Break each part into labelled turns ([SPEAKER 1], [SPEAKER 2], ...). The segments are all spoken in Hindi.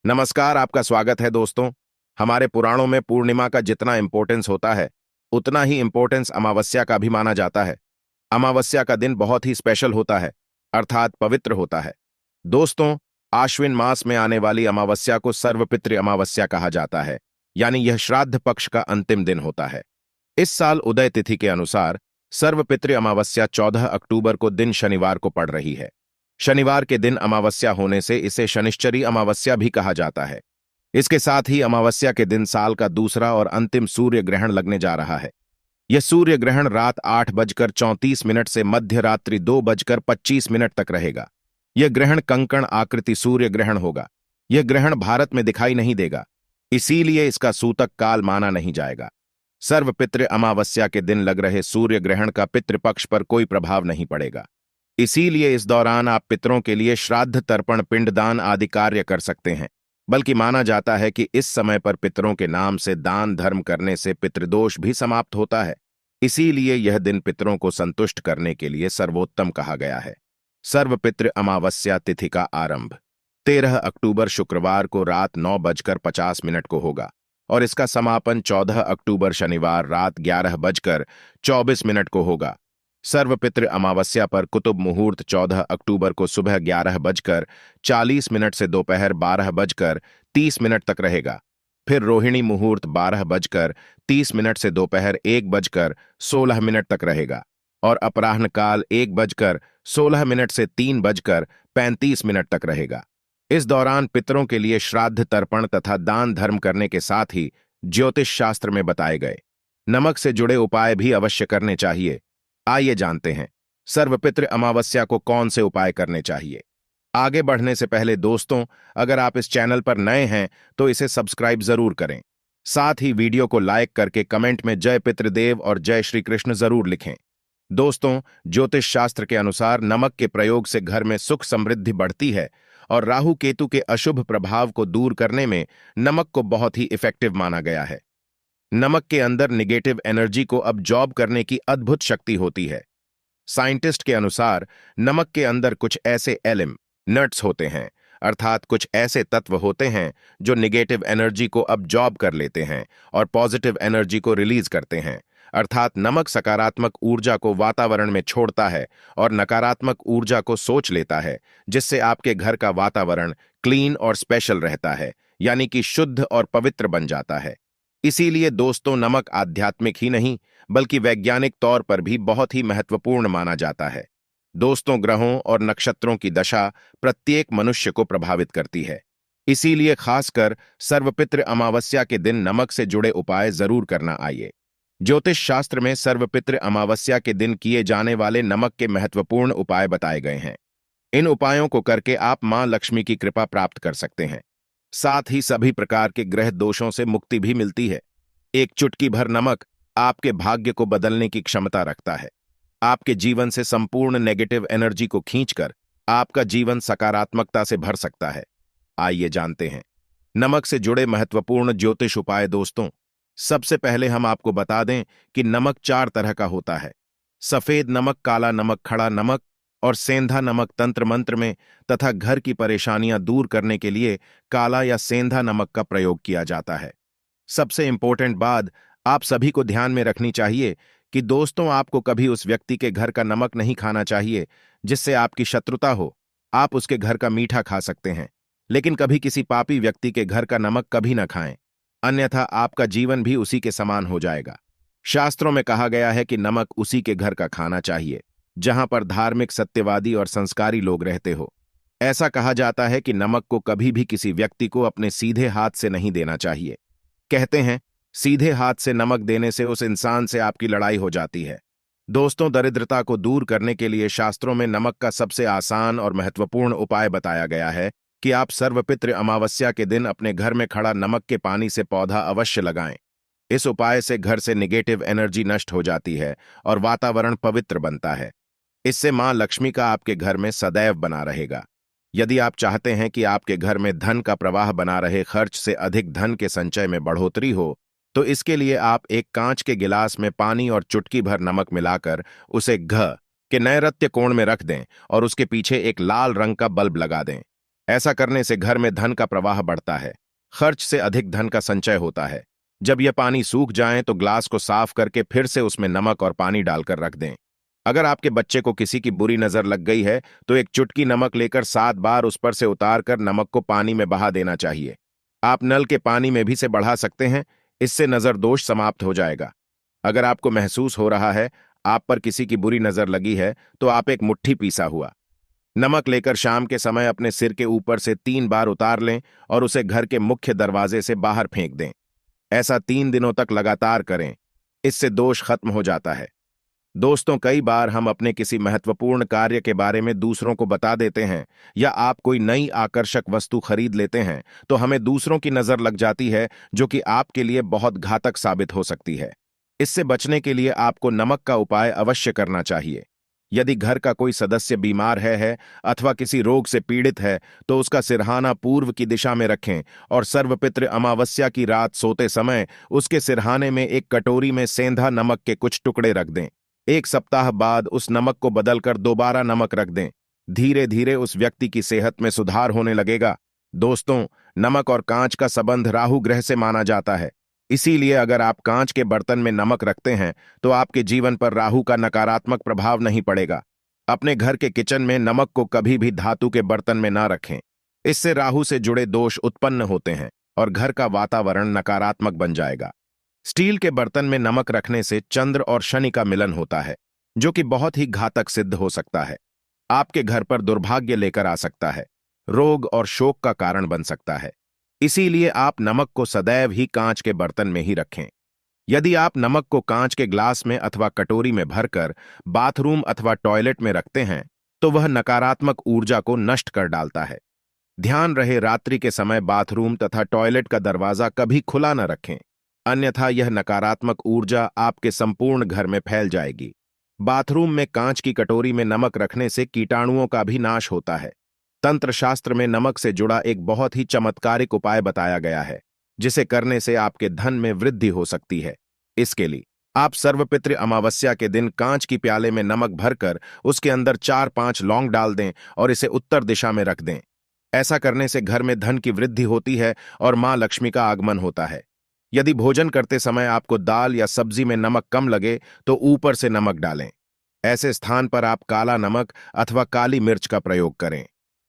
[SPEAKER 1] नमस्कार, आपका स्वागत है दोस्तों। हमारे पुराणों में पूर्णिमा का जितना इंपॉर्टेंस होता है उतना ही इंपॉर्टेंस अमावस्या का भी माना जाता है। अमावस्या का दिन बहुत ही स्पेशल होता है, अर्थात पवित्र होता है। दोस्तों, आश्विन मास में आने वाली अमावस्या को सर्वपितृ अमावस्या कहा जाता है, यानी यह श्राद्ध पक्ष का अंतिम दिन होता है। इस साल उदय तिथि के अनुसार सर्वपितृ अमावस्या 14 अक्टूबर को दिन शनिवार को पड़ रही है। शनिवार के दिन अमावस्या होने से इसे शनिश्चरी अमावस्या भी कहा जाता है। इसके साथ ही अमावस्या के दिन साल का दूसरा और अंतिम सूर्य ग्रहण लगने जा रहा है। यह सूर्य ग्रहण रात 8:34 से मध्य रात्रि 2:25 तक रहेगा। यह ग्रहण कंकण आकृति सूर्य ग्रहण होगा। यह ग्रहण भारत में दिखाई नहीं देगा, इसीलिए इसका सूतक काल माना नहीं जाएगा। सर्वपितृ अमावस्या के दिन लग रहे सूर्य ग्रहण का पितृपक्ष पर कोई प्रभाव नहीं पड़ेगा, इसीलिए इस दौरान आप पितरों के लिए श्राद्ध, तर्पण, पिंडदान आदि कार्य कर सकते हैं। बल्कि माना जाता है कि इस समय पर पितरों के नाम से दान धर्म करने से पितृदोष भी समाप्त होता है। इसीलिए यह दिन पितरों को संतुष्ट करने के लिए सर्वोत्तम कहा गया है। सर्वपितृ अमावस्या तिथि का आरंभ 13 अक्टूबर शुक्रवार को रात 9:50 को होगा और इसका समापन 14 अक्टूबर शनिवार रात 11:24 को होगा। सर्वपितृ अमावस्या पर कुतुब मुहूर्त 14 अक्टूबर को सुबह 11:40 से दोपहर 12:30 तक रहेगा। फिर रोहिणी मुहूर्त 12:30 से दोपहर 1:16 तक रहेगा और अपराह्न काल 1:16 से 3:35 तक रहेगा। इस दौरान पितरों के लिए श्राद्ध, तर्पण तथा दान धर्म करने के साथ ही ज्योतिष शास्त्र में बताए गए नमक से जुड़े उपाय भी अवश्य करने चाहिए। आइए जानते हैं सर्वपितृ अमावस्या को कौन से उपाय करने चाहिए। आगे बढ़ने से पहले दोस्तों, अगर आप इस चैनल पर नए हैं तो इसे सब्सक्राइब जरूर करें। साथ ही वीडियो को लाइक करके कमेंट में जय पितृदेव और जय श्री कृष्ण जरूर लिखें। दोस्तों, ज्योतिष शास्त्र के अनुसार नमक के प्रयोग से घर में सुख समृद्धि बढ़ती है और राहु केतु के अशुभ प्रभाव को दूर करने में नमक को बहुत ही इफेक्टिव माना गया है। नमक के अंदर निगेटिव एनर्जी को अब्जॉर्ब करने की अद्भुत शक्ति होती है। साइंटिस्ट के अनुसार नमक के अंदर कुछ ऐसे नट्स होते हैं, अर्थात कुछ ऐसे तत्व होते हैं जो निगेटिव एनर्जी को अब्जॉर्ब कर लेते हैं और पॉजिटिव एनर्जी को रिलीज करते हैं। अर्थात नमक सकारात्मक ऊर्जा को वातावरण में छोड़ता है और नकारात्मक ऊर्जा को सोच लेता है, जिससे आपके घर का वातावरण क्लीन और स्पेशल रहता है, यानी कि शुद्ध और पवित्र बन जाता है। इसीलिए दोस्तों, नमक आध्यात्मिक ही नहीं बल्कि वैज्ञानिक तौर पर भी बहुत ही महत्वपूर्ण माना जाता है। दोस्तों, ग्रहों और नक्षत्रों की दशा प्रत्येक मनुष्य को प्रभावित करती है, इसीलिए खासकर सर्वपितृ अमावस्या के दिन नमक से जुड़े उपाय जरूर करना। आइए, ज्योतिष शास्त्र में सर्वपितृ अमावस्या के दिन किए जाने वाले नमक के महत्वपूर्ण उपाय बताए गए हैं। इन उपायों को करके आप मां लक्ष्मी की कृपा प्राप्त कर सकते हैं। साथ ही सभी प्रकार के ग्रह दोषों से मुक्ति भी मिलती है। एक चुटकी भर नमक आपके भाग्य को बदलने की क्षमता रखता है। आपके जीवन से संपूर्ण नेगेटिव एनर्जी को खींचकर आपका जीवन सकारात्मकता से भर सकता है। आइए जानते हैं नमक से जुड़े महत्वपूर्ण ज्योतिष उपाय। दोस्तों, सबसे पहले हम आपको बता दें कि नमक 4 तरह का होता है: सफेद नमक, काला नमक, खड़ा नमक और सेंधा नमक। तंत्र मंत्र में तथा घर की परेशानियां दूर करने के लिए काला या सेंधा नमक का प्रयोग किया जाता है। सबसे इंपॉर्टेंट बात आप सभी को ध्यान में रखनी चाहिए कि दोस्तों, आपको कभी उस व्यक्ति के घर का नमक नहीं खाना चाहिए जिससे आपकी शत्रुता हो। आप उसके घर का मीठा खा सकते हैं, लेकिन कभी किसी पापी व्यक्ति के घर का नमक कभी न खाएं, अन्यथा आपका जीवन भी उसी के समान हो जाएगा। शास्त्रों में कहा गया है कि नमक उसी के घर का खाना चाहिए जहां पर धार्मिक, सत्यवादी और संस्कारी लोग रहते हो। ऐसा कहा जाता है कि नमक को कभी भी किसी व्यक्ति को अपने सीधे हाथ से नहीं देना चाहिए। कहते हैं, सीधे हाथ से नमक देने से उस इंसान से आपकी लड़ाई हो जाती है। दोस्तों, दरिद्रता को दूर करने के लिए शास्त्रों में नमक का सबसे आसान और महत्वपूर्ण उपाय बताया गया है कि आप सर्वपितृ अमावस्या के दिन अपने घर में खड़ा नमक के पानी से पौधा अवश्य लगाएं। इस उपाय से घर से निगेटिव एनर्जी नष्ट हो जाती है और वातावरण पवित्र बनता है। इससे मां लक्ष्मी का आपके घर में सदैव बना रहेगा। यदि आप चाहते हैं कि आपके घर में धन का प्रवाह बना रहे, खर्च से अधिक धन के संचय में बढ़ोतरी हो, तो इसके लिए आप एक कांच के गिलास में पानी और चुटकी भर नमक मिलाकर उसे घ के नैऋत्य कोण में रख दें और उसके पीछे एक लाल रंग का बल्ब लगा दें। ऐसा करने से घर में धन का प्रवाह बढ़ता है, खर्च से अधिक धन का संचय होता है। जब यह पानी सूख जाए तो ग्लास को साफ करके फिर से उसमें नमक और पानी डालकर रख दें। अगर आपके बच्चे को किसी की बुरी नजर लग गई है तो एक चुटकी नमक लेकर 7 बार उस पर से उतार कर नमक को पानी में बहा देना चाहिए। आप नल के पानी में भी से बढ़ा सकते हैं, इससे नजर दोष समाप्त हो जाएगा। अगर आपको महसूस हो रहा है आप पर किसी की बुरी नजर लगी है तो आप एक मुट्ठी पीसा हुआ नमक लेकर शाम के समय अपने सिर के ऊपर से 3 बार उतार लें और उसे घर के मुख्य दरवाजे से बाहर फेंक दें। ऐसा 3 दिनों तक लगातार करें, इससे दोष खत्म हो जाता है। दोस्तों, कई बार हम अपने किसी महत्वपूर्ण कार्य के बारे में दूसरों को बता देते हैं या आप कोई नई आकर्षक वस्तु खरीद लेते हैं तो हमें दूसरों की नजर लग जाती है जो कि आपके लिए बहुत घातक साबित हो सकती है। इससे बचने के लिए आपको नमक का उपाय अवश्य करना चाहिए। यदि घर का कोई सदस्य बीमार है अथवा किसी रोग से पीड़ित है तो उसका सिरहाना पूर्व की दिशा में रखें और सर्वपितृ अमावस्या की रात सोते समय उसके सिरहाने में एक कटोरी में सेंधा नमक के कुछ टुकड़े रख दें। 1 सप्ताह बाद उस नमक को बदलकर दोबारा नमक रख दें। धीरे धीरे उस व्यक्ति की सेहत में सुधार होने लगेगा। दोस्तों, नमक और कांच का संबंध राहु ग्रह से माना जाता है। इसीलिए अगर आप कांच के बर्तन में नमक रखते हैं तो आपके जीवन पर राहु का नकारात्मक प्रभाव नहीं पड़ेगा। अपने घर के किचन में नमक को कभी भी धातु के बर्तन में ना रखें, इससे राहु से जुड़े दोष उत्पन्न होते हैं और घर का वातावरण नकारात्मक बन जाएगा। स्टील के बर्तन में नमक रखने से चंद्र और शनि का मिलन होता है, जो कि बहुत ही घातक सिद्ध हो सकता है। आपके घर पर दुर्भाग्य लेकर आ सकता है, रोग और शोक का कारण बन सकता है। इसीलिए आप नमक को सदैव ही कांच के बर्तन में ही रखें। यदि आप नमक को कांच के ग्लास में अथवा कटोरी में भरकर बाथरूम अथवा टॉयलेट में रखते हैं तो वह नकारात्मक ऊर्जा को नष्ट कर डालता है। ध्यान रहे, रात्रि के समय बाथरूम तथा टॉयलेट का दरवाजा कभी खुला न रखें, अन्यथा यह नकारात्मक ऊर्जा आपके संपूर्ण घर में फैल जाएगी। बाथरूम में कांच की कटोरी में नमक रखने से कीटाणुओं का भी नाश होता है। तंत्र शास्त्र में नमक से जुड़ा एक बहुत ही चमत्कारिक उपाय बताया गया है, जिसे करने से आपके धन में वृद्धि हो सकती है। इसके लिए आप सर्वपितृ अमावस्या के दिन कांच की प्याले में नमक भरकर उसके अंदर 4-5 लौंग डाल दें और इसे उत्तर दिशा में रख दें। ऐसा करने से घर में धन की वृद्धि होती है और मां लक्ष्मी का आगमन होता है। यदि भोजन करते समय आपको दाल या सब्जी में नमक कम लगे तो ऊपर से नमक डालें। ऐसे स्थान पर आप काला नमक अथवा काली मिर्च का प्रयोग करें,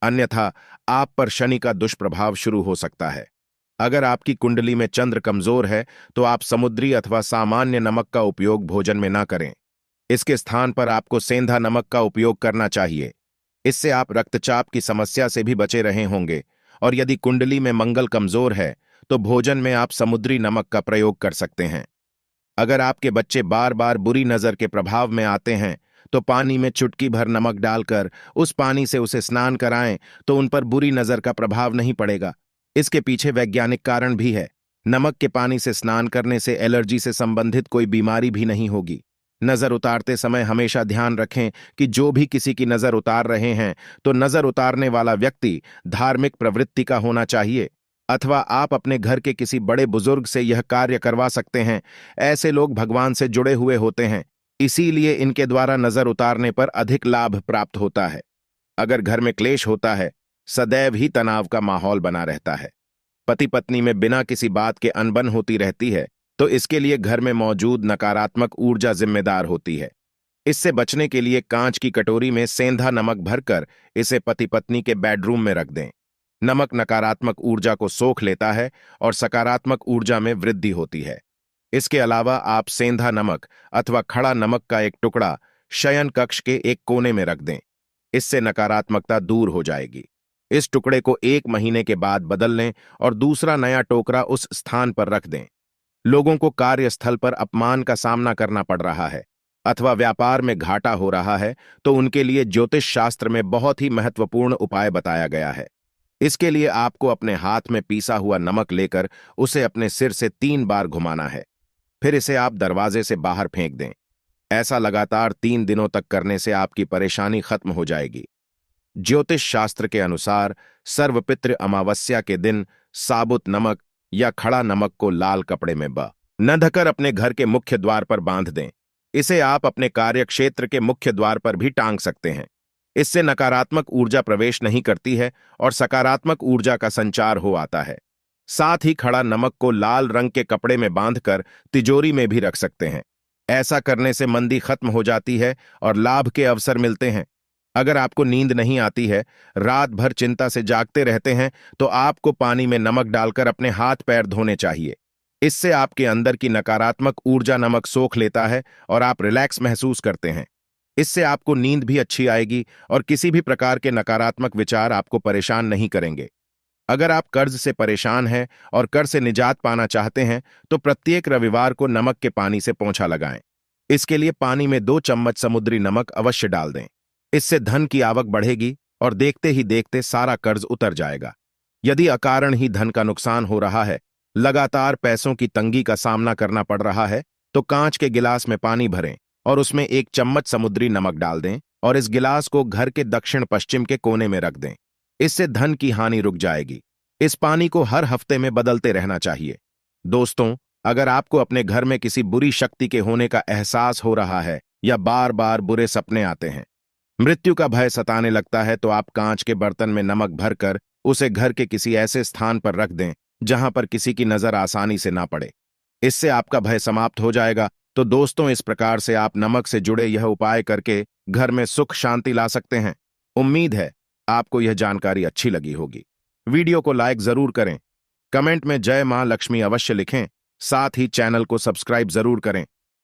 [SPEAKER 1] अन्यथा आप पर शनि का दुष्प्रभाव शुरू हो सकता है। अगर आपकी कुंडली में चंद्र कमजोर है तो आप समुद्री अथवा सामान्य नमक का उपयोग भोजन में ना करें। इसके स्थान पर आपको सेंधा नमक का उपयोग करना चाहिए। इससे आप रक्तचाप की समस्या से भी बचे रहे होंगे। और यदि कुंडली में मंगल कमजोर है तो भोजन में आप समुद्री नमक का प्रयोग कर सकते हैं। अगर आपके बच्चे बार बार बुरी नजर के प्रभाव में आते हैं तो पानी में चुटकी भर नमक डालकर उस पानी से उसे स्नान कराएं तो उन पर बुरी नजर का प्रभाव नहीं पड़ेगा। इसके पीछे वैज्ञानिक कारण भी है। नमक के पानी से स्नान करने से एलर्जी से संबंधित कोई बीमारी भी नहीं होगी। नजर उतारते समय हमेशा ध्यान रखें कि जो भी किसी की नजर उतार रहे हैं तो नजर उतारने वाला व्यक्ति धार्मिक प्रवृत्ति का होना चाहिए, अथवा आप अपने घर के किसी बड़े बुजुर्ग से यह कार्य करवा सकते हैं। ऐसे लोग भगवान से जुड़े हुए होते हैं, इसीलिए इनके द्वारा नजर उतारने पर अधिक लाभ प्राप्त होता है। अगर घर में क्लेश होता है, सदैव ही तनाव का माहौल बना रहता है, पति पत्नी में बिना किसी बात के अनबन होती रहती है, तो इसके लिए घर में मौजूद नकारात्मक ऊर्जा जिम्मेदार होती है। इससे बचने के लिए कांच की कटोरी में सेंधा नमक भरकर इसे पति पत्नी के बेडरूम में रख दें। नमक नकारात्मक ऊर्जा को सोख लेता है और सकारात्मक ऊर्जा में वृद्धि होती है। इसके अलावा आप सेंधा नमक अथवा खड़ा नमक का एक टुकड़ा शयन कक्ष के एक कोने में रख दें। इससे नकारात्मकता दूर हो जाएगी। इस टुकड़े को 1 महीने के बाद बदल लें और दूसरा नया टोकरा उस स्थान पर रख दें। लोगों को कार्यस्थल पर अपमान का सामना करना पड़ रहा है अथवा व्यापार में घाटा हो रहा है तो उनके लिए ज्योतिष शास्त्र में बहुत ही महत्वपूर्ण उपाय बताया गया है। इसके लिए आपको अपने हाथ में पीसा हुआ नमक लेकर उसे अपने सिर से 3 बार घुमाना है, फिर इसे आप दरवाजे से बाहर फेंक दें। ऐसा लगातार 3 दिनों तक करने से आपकी परेशानी खत्म हो जाएगी। ज्योतिष शास्त्र के अनुसार सर्वपितृ अमावस्या के दिन साबुत नमक या खड़ा नमक को लाल कपड़े में न ढककर अपने घर के मुख्य द्वार पर बांध दें। इसे आप अपने कार्य क्षेत्र के मुख्य द्वार पर भी टांग सकते हैं। इससे नकारात्मक ऊर्जा प्रवेश नहीं करती है और सकारात्मक ऊर्जा का संचार हो आता है। साथ ही खड़ा नमक को लाल रंग के कपड़े में बांधकर तिजोरी में भी रख सकते हैं। ऐसा करने से मंदी खत्म हो जाती है और लाभ के अवसर मिलते हैं। अगर आपको नींद नहीं आती है, रात भर चिंता से जागते रहते हैं, तो आपको पानी में नमक डालकर अपने हाथ पैर धोने चाहिए। इससे आपके अंदर की नकारात्मक ऊर्जा नमक सोख लेता है और आप रिलैक्स महसूस करते हैं। इससे आपको नींद भी अच्छी आएगी और किसी भी प्रकार के नकारात्मक विचार आपको परेशान नहीं करेंगे। अगर आप कर्ज से परेशान हैं और कर्ज से निजात पाना चाहते हैं, तो प्रत्येक रविवार को नमक के पानी से पोंछा लगाएं। इसके लिए पानी में 2 चम्मच समुद्री नमक अवश्य डाल दें। इससे धन की आवक बढ़ेगी और देखते ही देखते सारा कर्ज उतर जाएगा। यदि अकारण ही धन का नुकसान हो रहा है, लगातार पैसों की तंगी का सामना करना पड़ रहा है, तो कांच के गिलास में पानी भरें और उसमें 1 चम्मच समुद्री नमक डाल दें और इस गिलास को घर के दक्षिण पश्चिम के कोने में रख दें। इससे धन की हानि रुक जाएगी। इस पानी को हर हफ्ते में बदलते रहना चाहिए। दोस्तों, अगर आपको अपने घर में किसी बुरी शक्ति के होने का एहसास हो रहा है या बार बार बुरे सपने आते हैं, मृत्यु का भय सताने लगता है, तो आप कांच के बर्तन में नमक भरकर उसे घर के किसी ऐसे स्थान पर रख दें जहां पर किसी की नजर आसानी से ना पड़े। इससे आपका भय समाप्त हो जाएगा। तो दोस्तों, इस प्रकार से आप नमक से जुड़े यह उपाय करके घर में सुख शांति ला सकते हैं। उम्मीद है आपको यह जानकारी अच्छी लगी होगी। वीडियो को लाइक जरूर करें, कमेंट में जय मां लक्ष्मी अवश्य लिखें, साथ ही चैनल को सब्सक्राइब जरूर करें